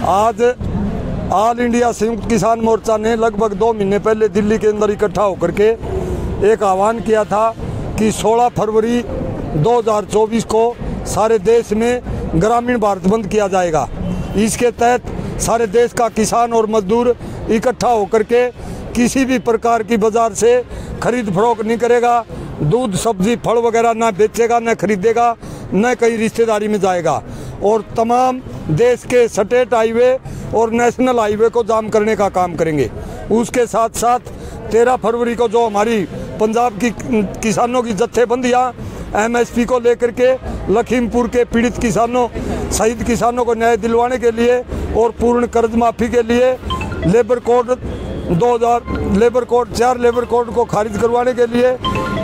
आज all India संयुक्त किसान मोर्चा ने लगभग 2 महीने पहले दिल्ली के अंदर इकट्ठा होकर के एक आह्वान किया था कि 16 फरवरी 2024 को सारे देश में ग्रामीण भारत बंद किया जाएगा। इसके तहत सारे देश का किसान और मजदूर इकट्ठा होकर के किसी भी प्रकार की बाज़ार से खरीद फरोख्त नहीं करेगा, दूध सब्जी फल वगैरह ना बेचेगा, न खरीदेगा, न कहीं रिश्तेदारी में जाएगा और तमाम देश के स्टेट हाईवे और नेशनल हाईवे को जाम करने का काम करेंगे। उसके साथ साथ 13 फरवरी को जो हमारी पंजाब की किसानों की जत्थेबंदियाँ MSP को लेकर के लखीमपुर के पीड़ित किसानों शहीद किसानों को न्याय दिलवाने के लिए और पूर्ण कर्ज माफ़ी के लिए लेबर कोड 4 लेबर कोड को खारिज करवाने के लिए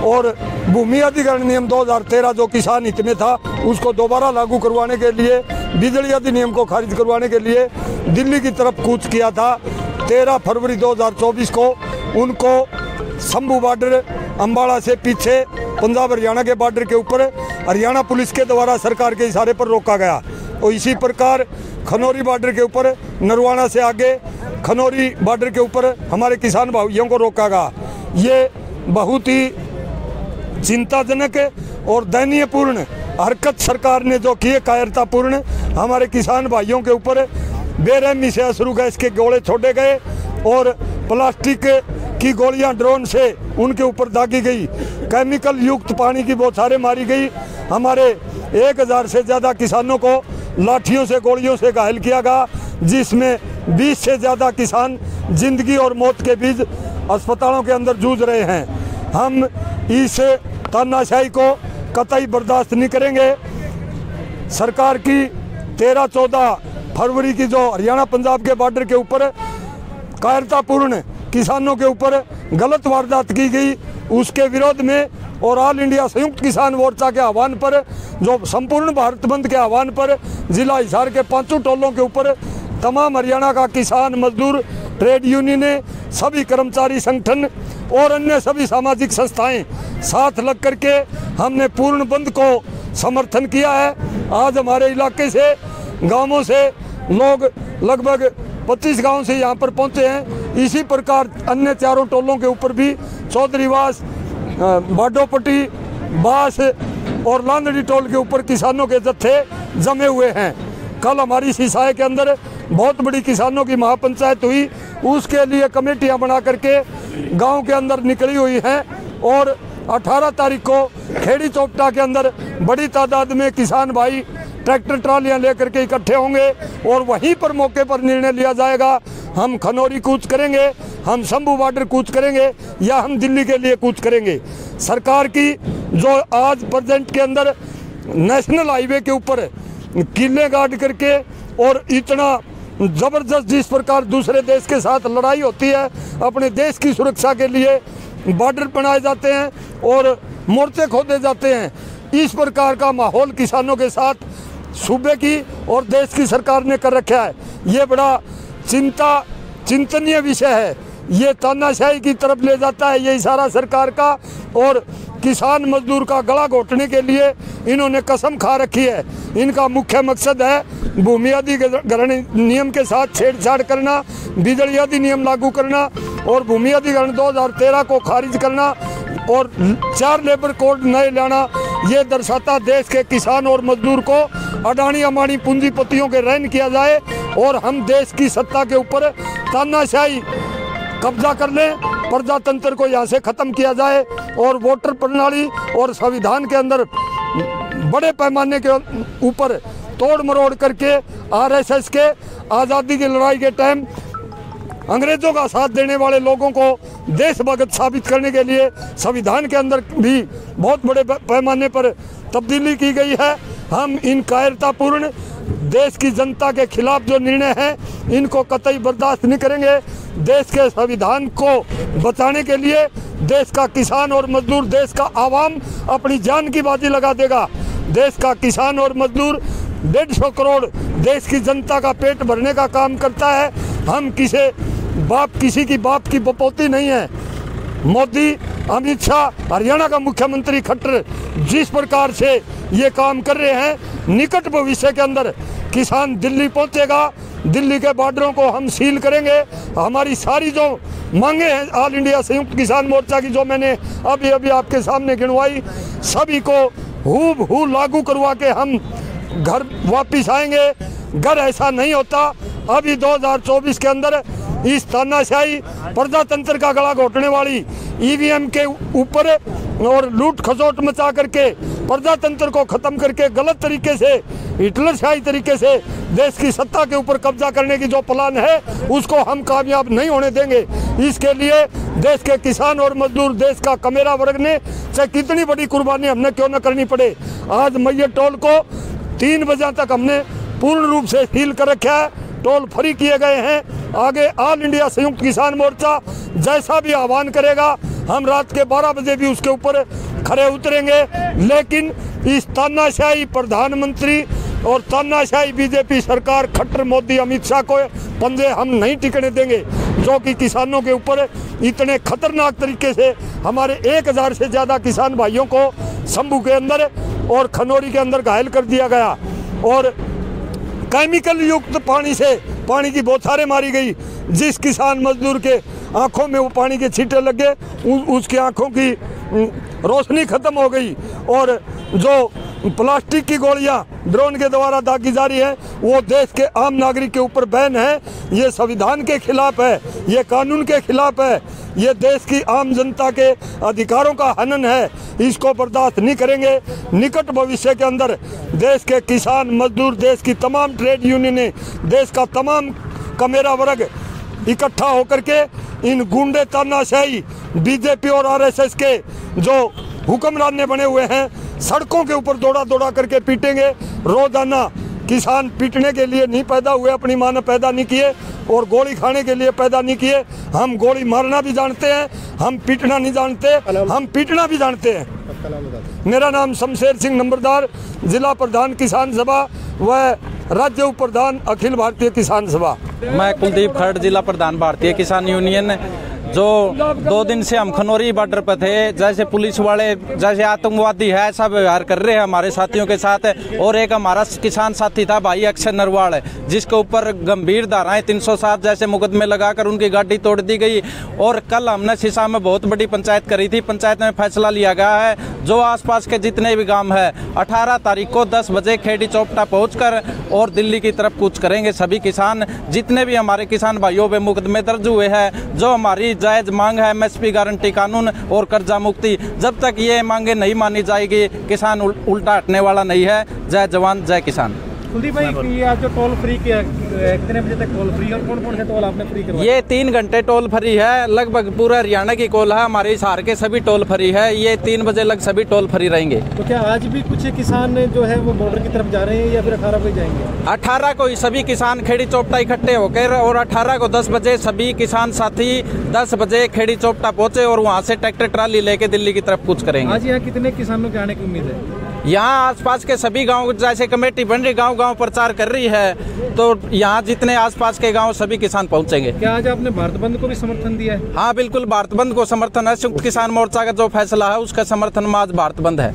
और भूमि अधिग्रहण नियम 2013 जो किसान हित में था उसको दोबारा लागू करवाने के लिए, बिजली अधिनियम को खारिज करवाने के लिए दिल्ली की तरफ कूच किया था। 13 फरवरी 2024 को उनको शंभू बॉर्डर अम्बाड़ा से पीछे पंजाब हरियाणा के बॉर्डर के ऊपर हरियाणा पुलिस के द्वारा सरकार के इशारे पर रोका गया और इसी प्रकार खनौरी बॉर्डर के ऊपर नरवाना से आगे खनौरी बॉर्डर के ऊपर हमारे किसान भाइयों को रोका गया। ये बहुत ही चिंताजनक और दयनीयपूर्ण हरकत सरकार ने जो की है, कायरतापूर्ण। हमारे किसान भाइयों के ऊपर बेरहमी से अश्रु गैस के गोले छोड़े गए और प्लास्टिक की गोलियां ड्रोन से उनके ऊपर दागी गई, केमिकल युक्त पानी की बौछारें मारी गई। हमारे 1000 से ज़्यादा किसानों को लाठियों से गोलियों से घायल किया गया, जिसमें 20 से ज़्यादा किसान जिंदगी और मौत के बीच अस्पतालों के अंदर जूझ रहे हैं। हम इस तानाशाही को कतई बर्दाश्त नहीं करेंगे। सरकार की 13-14 फरवरी की जो हरियाणा पंजाब के बॉर्डर के ऊपर कायरतापूर्ण किसानों के ऊपर गलत वारदात की गई, उसके विरोध में और ऑल इंडिया संयुक्त किसान मोर्चा के आह्वान पर, जो संपूर्ण भारत बंद के आह्वान पर जिला हिसार के 5 टोलों के ऊपर तमाम हरियाणा का किसान मजदूर ट्रेड यूनियनें, सभी कर्मचारी संगठन और अन्य सभी सामाजिक संस्थाएं साथ लग करके हमने पूर्ण बंद को समर्थन किया है। आज हमारे इलाके से गांवों से लोग लगभग 25 गांव से यहां पर पहुंचे हैं। इसी प्रकार अन्य 4 टोलों के ऊपर भी चौधरीवास, बाडोपट्टी, बास और लांदड़ी टोल के ऊपर किसानों के जत्थे जमे हुए हैं। कल हमारी सिसाए के अंदर बहुत बड़ी किसानों की महापंचायत हुई, उसके लिए कमेटियां बना करके गांव के अंदर निकली हुई हैं और 18 तारीख को खेड़ी चौपटा के अंदर बड़ी तादाद में किसान भाई ट्रैक्टर ट्रालियां लेकर के इकट्ठे होंगे और वहीं पर मौके पर निर्णय लिया जाएगा। हम खनौरी कूच करेंगे, हम शंभू बॉर्डर कूच करेंगे या हम दिल्ली के लिए कूच करेंगे। सरकार की जो आज प्रेजेंट के अंदर नेशनल हाईवे के ऊपर किले गाड़ करके और इतना ज़बरदस्त जिस प्रकार दूसरे देश के साथ लड़ाई होती है, अपने देश की सुरक्षा के लिए बॉर्डर बनाए जाते हैं और मोर्चे खोदे जाते हैं, इस प्रकार का माहौल किसानों के साथ सूबे की और देश की सरकार ने कर रखा है। ये बड़ा चिंतनीय विषय है। ये तानाशाही की तरफ ले जाता है ये इशारा सरकार का और किसान मजदूर का गला घोटने के लिए इन्होंने कसम खा रखी है। इनका मुख्य मकसद है भूमि अधिग्रहण नियम के साथ छेड़छाड़ करना, बिजली अधिनियम लागू करना और भूमि अधिग्रहण 2013 को खारिज करना और 4 लेबर कोड नए लाना। ये दर्शाता देश के किसान और मजदूर को अडानी अमानी पूंजीपतियों के रहन किया जाए और हम देश की सत्ता के ऊपर तानाशाही कब्जा कर लें, प्रजातंत्र को यहाँ से ख़त्म किया जाए और वोटर प्रणाली और संविधान के अंदर बड़े पैमाने के ऊपर तोड़ मरोड़ करके RSS के आज़ादी की लड़ाई के टाइम अंग्रेज़ों का साथ देने वाले लोगों को देशभक्त साबित करने के लिए संविधान के अंदर भी बहुत बड़े पैमाने पर तब्दीली की गई है। हम इन कायरतापूर्ण देश की जनता के खिलाफ जो निर्णय हैं इनको कतई बर्दाश्त नहीं करेंगे। देश के संविधान को बचाने के लिए देश का किसान और मजदूर, देश का आवाम अपनी जान की बाजी लगा देगा। देश का किसान और मजदूर 150 करोड़ देश की जनता का पेट भरने का काम करता है। हम किसी की बाप की बपोती नहीं है। मोदी, अमित शाह, हरियाणा का मुख्यमंत्री खट्टर जिस प्रकार से ये काम कर रहे हैं, निकट भविष्य के अंदर किसान दिल्ली पहुंचेगा, दिल्ली के बॉर्डरों को हम सील करेंगे। हमारी सारी जो मांगे हैं ऑल इंडिया संयुक्त किसान मोर्चा की, जो मैंने अभी अभी आपके सामने गिनवाई, सभी को हूबहू लागू करवा के हम घर वापिस आएंगे। घर ऐसा नहीं होता। अभी 2024 के अंदर इस तानाशाही प्रजातंत्र का गला घोटने वाली ईवीएम के ऊपर और लूट खसोट मचा करके प्रजातंत्र को खत्म करके गलत तरीके से हिटलरशाही तरीके से देश की सत्ता के ऊपर कब्जा करने की जो प्लान है उसको हम कामयाब नहीं होने देंगे। इसके लिए देश के किसान और मजदूर, देश का कमेरा वर्ग ने चाहे कितनी बड़ी कुर्बानी हमने क्यों न करनी पड़े, आज मैयर टोल को 3 बजे तक हमने पूर्ण रूप से सील कर रखा है। टोल फ्री किए गए हैं। आगे ऑल इंडिया संयुक्त किसान मोर्चा जैसा भी आह्वान करेगा हम रात के 12 बजे भी उसके ऊपर खड़े उतरेंगे। लेकिन इस तानाशाही प्रधानमंत्री और तानाशाही बीजेपी सरकार, खट्टर मोदी अमित शाह को पंजे हम नहीं टिकने देंगे, जो कि किसानों के ऊपर इतने खतरनाक तरीके से हमारे 1000 से ज़्यादा किसान भाइयों को शंभू के अंदर और खनौरी के अंदर घायल कर दिया गया और केमिकल युक्त पानी की बौछारें मारी गई। जिस किसान मजदूर के आंखों में वो पानी के छींटे लग गए उसकी आंखों की रोशनी खत्म हो गई। और जो प्लास्टिक की गोलियां ड्रोन के द्वारा दागी जा रही है वो देश के आम नागरिक के ऊपर बैन है। ये संविधान के खिलाफ है, ये कानून के खिलाफ है, ये देश की आम जनता के अधिकारों का हनन है। इसको बर्दाश्त नहीं करेंगे। निकट भविष्य के अंदर देश के किसान मजदूर, देश की तमाम ट्रेड यूनियनें, देश का तमाम कमेरा वर्ग इकट्ठा होकर के इन गुंडे तानाशाही बीजेपी और आरएसएस के जो हुक्मरान बने हुए हैं सड़कों के ऊपर दौड़ा दौड़ा करके पीटेंगे। रोजाना किसान पीटने के लिए नहीं पैदा हुए, अपनी माँ ने पैदा नहीं किए और गोली खाने के लिए पैदा नहीं किए। हम गोली मारना भी जानते हैं, हम पीटना नहीं जानते, हम पीटना भी जानते हैं। मेरा नाम शमशेर सिंह नंबरदार, जिला प्रधान किसान सभा व राज्य उप प्रधान अखिल भारतीय किसान सभा। मैं कुलदीप खड़, जिला प्रधान भारतीय किसान यूनियन। जो 2 दिन से हम खनौरी बॉर्डर पर थे, जैसे पुलिस वाले जैसे आतंकवादी है ऐसा व्यवहार कर रहे हैं हमारे साथियों के साथ। और एक हमारा किसान साथी था भाई अक्षय नरवाल, जिसके ऊपर गंभीर धाराएं 307 जैसे मुकदमे लगाकर उनकी गाड़ी तोड़ दी गई। और कल हमने सिसा में बहुत बड़ी पंचायत करी थी। पंचायत में फैसला लिया गया है जो आसपास के जितने भी गांव है 18 तारीख को 10 बजे खेड़ी चौपटा पहुंचकर और दिल्ली की तरफ कूच करेंगे। सभी किसान, जितने भी हमारे किसान भाइयों पे मुकदमे दर्ज हुए हैं, जो हमारी जायज मांग है एमएसपी गारंटी कानून और कर्जा मुक्ति, जब तक ये मांगे नहीं मानी जाएगी किसान उल्टा हटने वाला नहीं है। जय जवान जय किसान। कुलदीप भाई, आज जो टोल फ्री किया, कितने बजे तक टोल फ्री और कौन कौन से टोल आपने फ्री करवाए? ये 3 घंटे टोल फ्री है। लगभग पूरा हरियाणा की कोल है, हमारे हिसार के सभी टोल फ्री है। ये 3 बजे लग सभी टोल फ्री रहेंगे। तो क्या आज भी कुछ किसान जो है वो बॉर्डर की तरफ जा रहे हैं या फिर 18 बजे जाएंगे? 18 को ही सभी किसान खेड़ी चौपटा इकट्ठे होकर और 18 को 10 बजे सभी किसान साथी 10 बजे खेड़ी चौपटा पहुंचे और वहां से ट्रैक्टर ट्राली लेके दिल्ली की तरफ कूच करेंगे। आज यहाँ कितने किसानों के आने की उम्मीद है? यहाँ आसपास के सभी गांव, जैसे कमेटी बन रही गांव प्रचार कर रही है, तो यहाँ जितने आसपास के गांव सभी किसान पहुंचेंगे। क्या आज आपने भारत बंद को भी समर्थन दिया है? हाँ बिल्कुल, भारत बंद को समर्थन है। संयुक्त किसान मोर्चा का जो फैसला है उसका समर्थन में आज भारत बंद है।